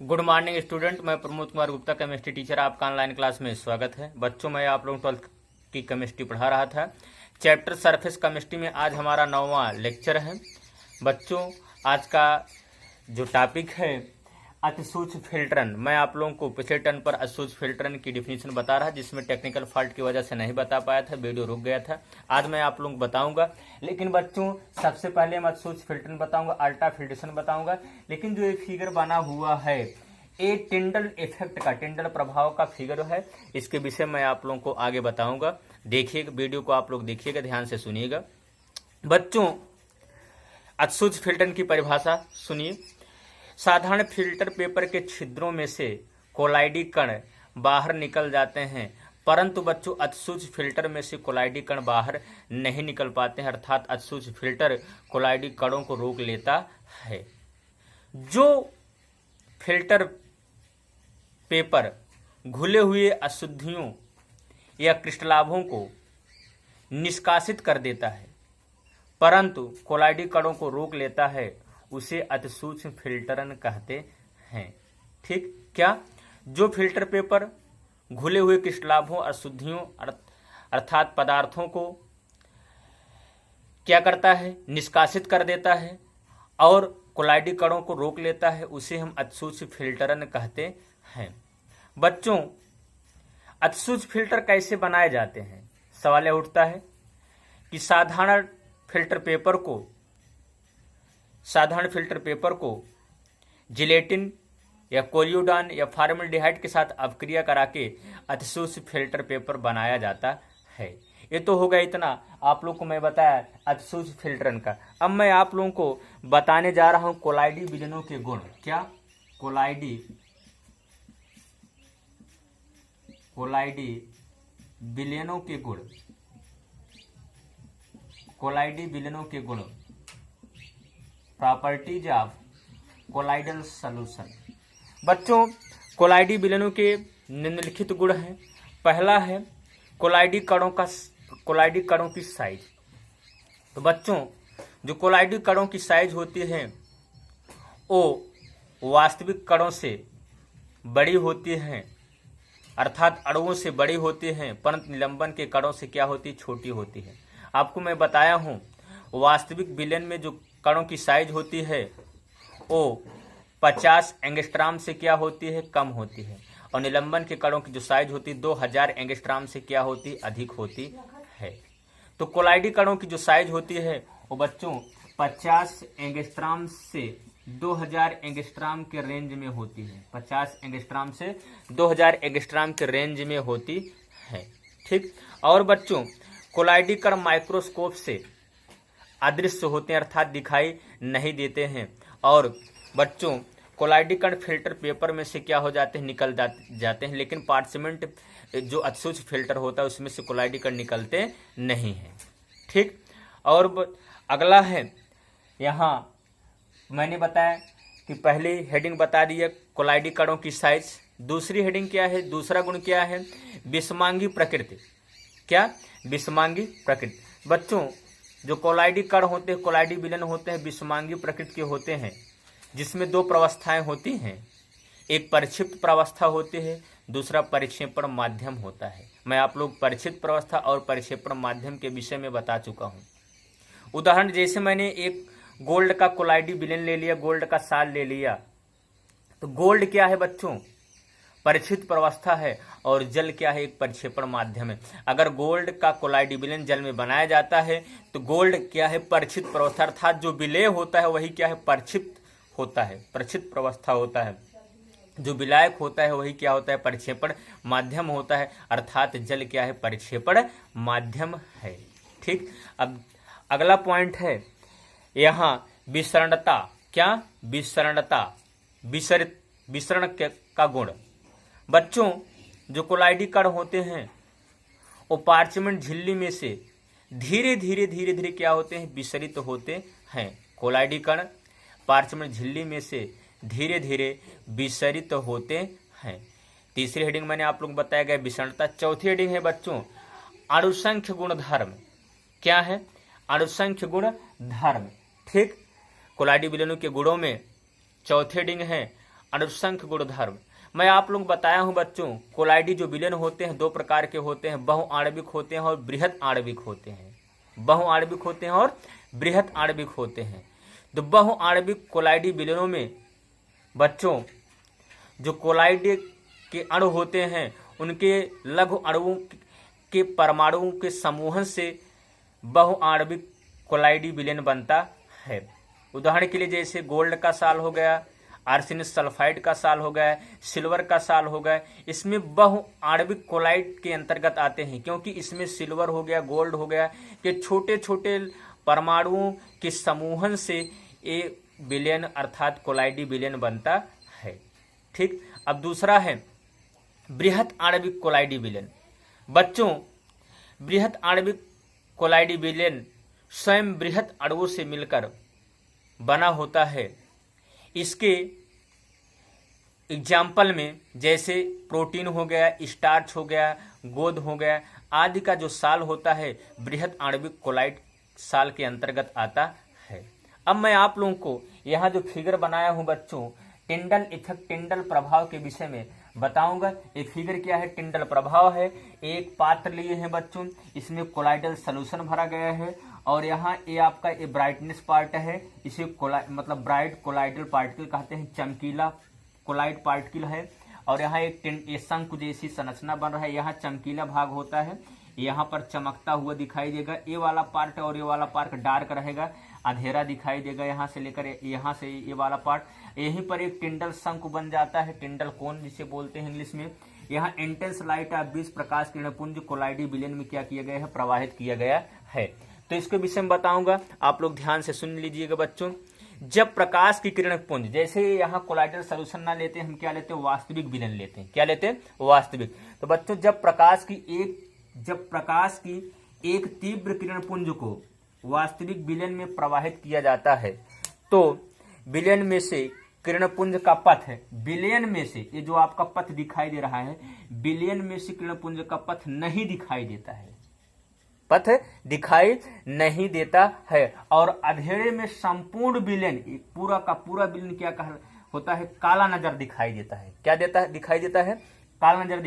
Good morning student. मैं Pramod Kumar Gupta, chemistry teacher, आपका online class में स्वागत है। बच्चों, मैं आप लोगों 12th की केमिस्ट्री पढ़ा रहा था। चैप्टर सरफेस केमिस्ट्री में आज हमारा 9वां लेक्चर है। बच्चों, आज का जो टॉपिक है अतिसूक्ष्म फिल्टरन। मैं आप लोगों को पिछले टर्न पर अतिसूक्ष्म फिल्टरन की डिफिनीशन बता रहा, जिसमें टेक्निकल फॉल्ट की वजह से नहीं बता पाया था, वीडियो रुक गया था। आज मैं आप लोगों को बताऊंगा। लेकिन बच्चों, सबसे पहले मैं अतिसूक्ष्म फिल्टरन बताऊंगा, अल्ट्रा फिल्ट्रेशन बताऊंगा। लेकिन जो ये फिगर बना हुआ है, ये टिंडल इफेक्ट का, टिंडल प्रभाव का फिगर है। इसके विषय में आप लोगों को आगे बताऊंगा। देखिएगा वीडियो को, आप लोग देखिएगा, ध्यान से सुनिएगा। बच्चों, अतिसूक्ष्म फिल्टरन की परिभाषा सुनिए। साधारण फिल्टर पेपर के छिद्रों में से कोलाइडी कण बाहर निकल जाते हैं, परंतु बच्चों अतिसूक्ष्म फिल्टर में से कोलाइडी कण बाहर नहीं निकल पाते हैं, अर्थात अतिसूक्ष्म फिल्टर कोलाइडी कणों को रोक लेता है। जो फिल्टर पेपर घुले हुए अशुद्धियों या क्रिस्टलाभों को निष्कासित कर देता है, परंतु कोलाइडी कणों को रोक लेता है, उसे अतिसूक्ष्म फिल्टरन कहते हैं। ठीक, क्या? जो फिल्टर पेपर घुले हुए क्रिस्टलाभों, अशुद्धियों अर्थात पदार्थों को क्या करता है, निष्कासित कर देता है और कोलाइडी कणों को रोक लेता है, उसे हम अतिसूक्ष्म फिल्टरन कहते हैं। बच्चों, अतिसूक्ष्म फिल्टर कैसे बनाए जाते हैं? सवाल यह उठता है कि साधारण फिल्टर पेपर को जिलेटिन या कोलियोडान या फॉर्मल्डिहाइड के साथ अपक्रिया करा के अतिसूक्ष्म फिल्टर पेपर बनाया जाता है। ये तो होगा इतना, आप लोग को मैं बताया अतिसूक्ष्म फिल्टरन का। अब मैं आप लोगों को बताने जा रहा हूं कोलाइडी विलयनों के गुण। क्या? कोलाइडी विलयनों के गुण, कोलाइडी विलयनों के गुण, प्रॉपर्टीज ऑफ कोलाइडल सॉल्यूशन। बच्चों, कोलाइडी विलयनों के निम्नलिखित गुण हैं। पहला है कोलाइडी कणों की साइज। तो बच्चों, जो कोलाइडी कणों की साइज होती है वो वास्तविक कणों से बड़ी होती हैं, अर्थात अणुओं से बड़ी होती हैं, परंतु निलंबन के कणों से क्या होती, छोटी होती है। आपको मैं बताया हूं, वास्तविक विलयन में जो कणों की साइज होती है वो 50 एंगस्ट्राम से क्या होती है, कम होती है, और निलंबन के कणों की जो साइज होती है 2000 एंगस्ट्राम से क्या होती, अधिक होती है। तो कोलाइडी कणों की जो साइज होती है वो बच्चों 50 एंगस्ट्राम से 2000 एंगस्ट्राम के रेंज में होती है। 50 एंगस्ट्राम से 2000 एंगस्ट्राम के रेंज में होती है। ठीक, और बच्चों कोलाइडी कण माइक्रोस्कोप से अदृश्य होते हैं, अर्थात दिखाई नहीं देते हैं। और बच्चों कोलाइडी कण फिल्टर पेपर में से क्या हो जाते हैं, निकल जाते हैं, लेकिन पार्चमेंट जो अतिसूक्ष्म फिल्टर होता है उसमें से कोलाइडी कण निकलते नहीं हैं। ठीक, और अगला है, यहाँ मैंने बताया कि पहली हेडिंग बता दी है कोलाइडी कणों की साइज। दूसरी हेडिंग क्या है, दूसरा गुण क्या है, विषमांगी प्रकृति। क्या? विषमांगी प्रकृति। बच्चों, जो कोलाइडी कण होते हैं, कोलाइडी विलयन होते हैं, विषमांगी प्रकृति के होते हैं, जिसमें दो प्रवस्थाएं होती हैं। एक परिक्षिप्त प्रवस्था होती है, दूसरा परिक्षेपण माध्यम होता है। मैं आप लोग परिक्षिप्त प्रवस्था और परिक्षेपण माध्यम के विषय में बता चुका हूं। उदाहरण जैसे मैंने एक गोल्ड का कोलाइडी विलयन ले लिया, गोल्ड का साल ले लिया, तो गोल्ड क्या है बच्चों, परिक्षिप्त प्रवस्था है, और जल क्या है, एक परिक्षेपण माध्यम है। अगर गोल्ड का कोलाइडी विलयन जल में बनाया जाता है तो गोल्ड क्या है, परिक्षिप्त प्रवस्था, अर्थात जो विलेय होता है वही क्या है, परिक्षिप्त होता है, परिक्षिप्त प्रवस्था होता है। जो विलायक होता है वही क्या होता है, परिक्षेपण माध्यम होता है, अर्थात जल क्या है, परिक्षेपण माध्यम है। ठीक, अब अगला पॉइंट है यहाँ विसरणता। क्या? विसरणता, विसरण का गुण। बच्चों, जो कोलाइडी कण होते हैं वो पार्चमेंट झिल्ली में से धीरे धीरे क्या होते हैं, विसरित होते हैं। कोलाइडी कण पार्चमेंट झिल्ली में से धीरे धीरे विसरित होते हैं। तीसरी हेडिंग मैंने आप लोग बताया गया विसरणता। चौथी हेडिंग है बच्चों अणुसंख्य गुणधर्म। क्या है? अणुसंख्य गुणधर्म। ठीक, कोलाइडी विलयनों के गुणों में चौथे हेडिंग है अणुसंख्य गुणधर्म। मैं आप लोग बताया हूं बच्चों, कोलाइडी जो विलयन होते हैं दो प्रकार के होते हैं, बहुआण्विक होते हैं और बृहत आणविक होते हैं। बहुआण्विक होते हैं और बृहत आणविक होते हैं। तो बहुआण्विक कोलाइडी विलयनों में बच्चों जो कोलाइडी के अणु होते हैं उनके लघु अणुओं के परमाणुओं के समूहन से बहुआण्विक कोलाइडी विलयन बनता है। उदाहरण के लिए जैसे गोल्ड का साल हो गया, आर्सेनिक सल्फाइड का साल हो गया, सिल्वर का साल हो गया, इसमें बहुआण्विक कोलाइड के अंतर्गत आते हैं, क्योंकि इसमें सिल्वर हो गया, गोल्ड हो गया कि छोटे छोटे परमाणुओं के समूहन से ये विलयन अर्थात कोलाइडी विलयन बनता है। ठीक, अब दूसरा है बृहत आणविक कोलाइडी विलयन। बच्चों, बृहत आणविक कोलाइडी विलयन स्वयं बृहत अणुओं से मिलकर बना होता है। इसके एग्जाम्पल में जैसे प्रोटीन हो गया, स्टार्च हो गया, गोंद हो गया आदि का जो साल होता है बृहत आणविक कोलाइड साल के अंतर्गत आता है। अब मैं आप लोगों को यहाँ जो फिगर बनाया हूँ बच्चों, टिंडल इफेक्ट, टिंडल प्रभाव के विषय में बताऊंगा। ये फिगर क्या है? टिंडल प्रभाव है। एक पात्र लिए हैं बच्चों, इसमें कोलाइडल सॉल्यूशन भरा गया है और यहाँ ये आपका ये ब्राइटनेस पार्ट है, इसे मतलब ब्राइट कोलाइडल पार्टिकल कहते हैं, चमकीला कोलाइड पार्टिकल है। और यहाँ एक शंकु जैसी संरचना बन रहा है, यहाँ चमकीला भाग होता है, यहाँ पर चमकता हुआ दिखाई देगा। ये वाला पार्ट और ये वाला पार्ट डार्क रहेगा, अंधेरा दिखाई देगा यहाँ से लेकर यहाँ से ये वाला पार्ट। यहीं पर एक टिंडल शंकु बन जाता है, टिंडल कोन जिसे बोलते हैं इंग्लिश में। यहाँ इंटेंस लाइट ऑफ 20 प्रकाश किरण पुंज कोलाइडी विलयन में क्या किया गया है? प्रवाहित किया गया है। तो इसके विषय में बताऊंगा, आप लोग ध्यान से सुन लीजिएगा बच्चों। जब प्रकाश की किरण पुंज, जैसे यहाँ कोलाइडल सॉल्यूशन ना लेते हम क्या लेते हैं? वास्तविक विलयन लेते हैं। क्या लेते हैं? वास्तविक। तो बच्चों जब प्रकाश की एक तीव्र किरण पुंज को वास्तविक विलयन में प्रवाहित किया जाता है तो विलयन में से किरण पुंज का पथ है, विलयन में से ये जो आपका पथ दिखाई दे रहा है, विलयन में से किरण पुंज का पथ नहीं दिखाई देता है, पथ दिखाई नहीं देता है। और अंधेरे में संपूर्ण विलयन, पूरा का पूरा विलयन क्या होता है? काला नजर दिखाई देता है। क्या देता है? दिखाई देता है, काला नजर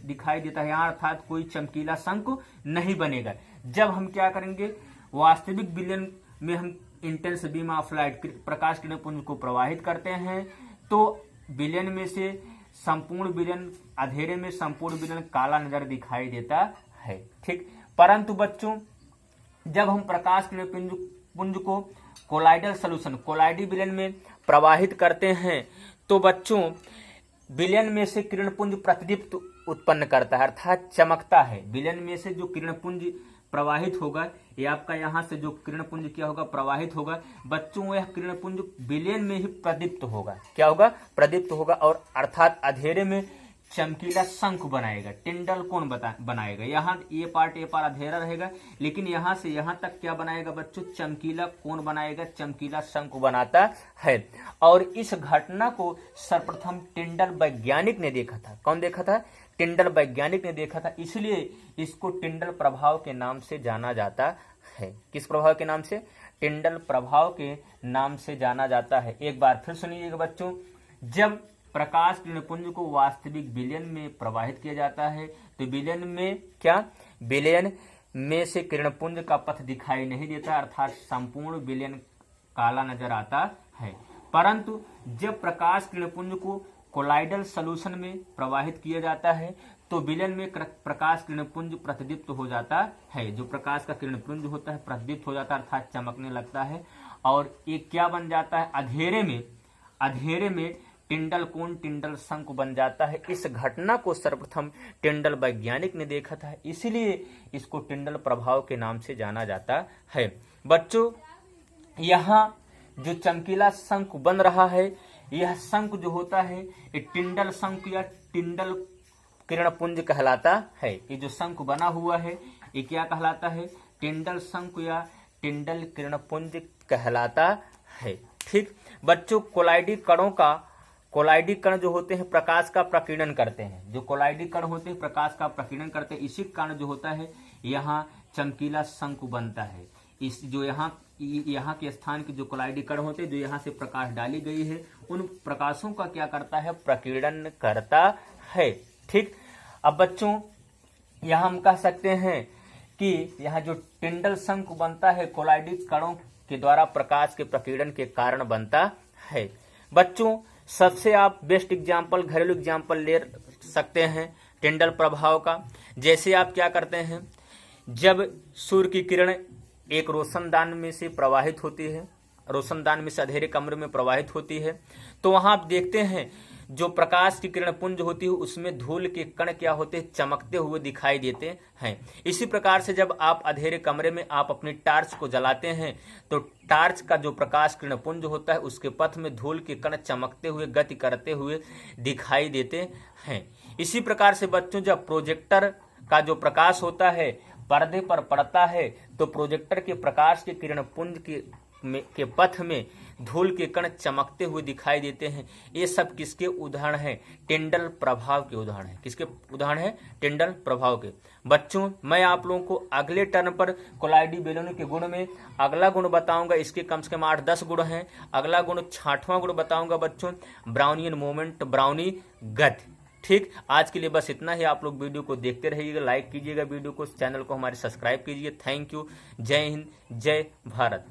दिखाई देता है। यहाँ अर्थात कोई चमकीला शंकु नहीं बनेगा। जब हम क्या करेंगे? वास्तविक विलयन में हम इंटेंस बीम ऑफ लाइट, प्रकाश किरण पुंज को प्रवाहित करते हैं तो विलयन में से संपूर्ण विलयन, अंधेरे में संपूर्ण विलयन काला नजर दिखाई देता है। ठीक, परंतु बच्चों जब हम प्रकाश किरण पुंज को कोलाइडल सॉल्यूशन, कोलाइडी विलयन में प्रवाहित करते हैं तो बच्चों विलयन में से किरण पुंज प्रतिदीप्त उत्पन्न करता है, अर्थात चमकता है। विलयन में से जो किरण पुंज प्रवाहित होगा, ये आपका यहाँ से जो किरण पुंज क्या होगा? प्रवाहित होगा बच्चों, यह किरण पुंज विलयन में ही प्रदीप्त होगा। क्या होगा? प्रदीप्त होगा और अर्थात अंधेरे में चमकीला शंकु बनाएगा, टिंडल कोन बनाएगा। यहाँ ये पार्ट अंधेरा रहेगा, लेकिन यहाँ से यहाँ तक क्या बनाएगा बच्चों? चमकीला कोन बनाएगा, चमकीला शंकु बनाता है। और इस घटना को सर्वप्रथम टिंडल वैज्ञानिक ने देखा था। कौन देखा था? टिंडल वैज्ञानिक ने देखा था, इसलिए इसको टिंडल प्रभाव के नाम से जाना जाता है। किस प्रभाव के नाम से? टिंडल प्रभाव के नाम से जाना जाता है। एक बार फिर सुनिएगा बच्चों, जब प्रकाश किरण पुंज को वास्तविक विलयन में प्रवाहित किया जाता है तो विलयन में क्या? विलयन में से किरण पुंज का पथ दिखाई नहीं देता, अर्थात संपूर्ण विलयन काला नजर आता है। परंतु जब प्रकाश किरण पुंज को कोलाइडल सॉल्यूशन में प्रवाहित किया जाता है तो विलयन में प्रकाश किरण पुंज प्रतिदीप्त हो जाता है। जो प्रकाश का किरण पुंज होता है प्रतिदीप्त हो जाता है, अर्थात चमकने लगता है। और ये क्या बन जाता है? अंधेरे में टिंडल कोन, टिंडल शंकु बन जाता है। इस घटना को सर्वप्रथम टिंडल वैज्ञानिक ने देखा था, इसलिए इसको टिंडल प्रभाव के नाम से जाना जाता है। बच्चों यहाँ जो चमकीला शंकु बन रहा है, यह शंकु जो होता है ये टिंडल शंकु या टिंडल किरण पुंज कहलाता है। ये जो शंकु बना हुआ है ये क्या कहलाता है? टिंडल शंकु या टिंडल किरण पुंज कहलाता है। ठीक बच्चों, कोलाइडी कण जो होते हैं प्रकाश का प्रकीर्णन करते हैं। जो कोलाइडी कण होते हैं प्रकाश का प्रकीर्णन करते हैं, इसी कारण जो होता है यहाँ चमकीला शंकु बनता है। इस जो यहाँ के स्थान के जो कोलाइडी कण होते हैं, जो यहाँ से प्रकाश डाली गई है, उन प्रकाशों का क्या करता है, प्रकीर्णन करता है। ठीक, अब बच्चों यहाँ हम कह सकते हैं कि यहाँ जो टिंडल शंकु बनता है कोलाइडी कणों के द्वारा प्रकाश के प्रकीर्णन के कारण बनता है। बच्चों सबसे आप बेस्ट एग्जाम्पल, घरेलू एग्जाम्पल ले सकते हैं टिंडल प्रभाव का। जैसे आप क्या करते हैं, जब सूर्य की किरण एक रोशनदान में से प्रवाहित होती है, रोशनदान में से अंधेरे कमरे में प्रवाहित होती है, तो वहां आप देखते हैं जो प्रकाश की किरण पुंज होती है उसमें धूल के कण क्या होते हैं, चमकते हुए दिखाई देते हैं। इसी प्रकार से जब आप अंधेरे कमरे में आप अपनी टार्च को जलाते हैं तो टार्च का जो प्रकाश किरण पुंज होता है उसके पथ में धूल के कण चमकते हुए गति करते हुए दिखाई देते हैं। इसी प्रकार से बच्चों जब प्रोजेक्टर का जो प्रकाश होता है पर्दे पर पड़ता है तो प्रोजेक्टर के प्रकाश के किरण पुंज के पथ में धूल के कण चमकते हुए दिखाई देते हैं। ये सब किसके उदाहरण हैं, टिंडल प्रभाव के उदाहरण हैं। किसके उदाहरण हैं, टिंडल प्रभाव के। बच्चों मैं आप लोगों को अगले टर्न पर कोलाइडी बेलून के गुण में अगला गुण बताऊंगा, इसके कम से कम 8-10 गुण हैं। अगला गुण 6वां गुण बताऊंगा बच्चों, ब्राउनियन मोमेंट, ब्राउनी गति। ठीक, आज के लिए बस इतना ही। आप लोग वीडियो को देखते रहिएगा, लाइक कीजिएगा वीडियो को, चैनल को हमारे सब्सक्राइब कीजिए। थैंक यू, जय हिंद, जय भारत।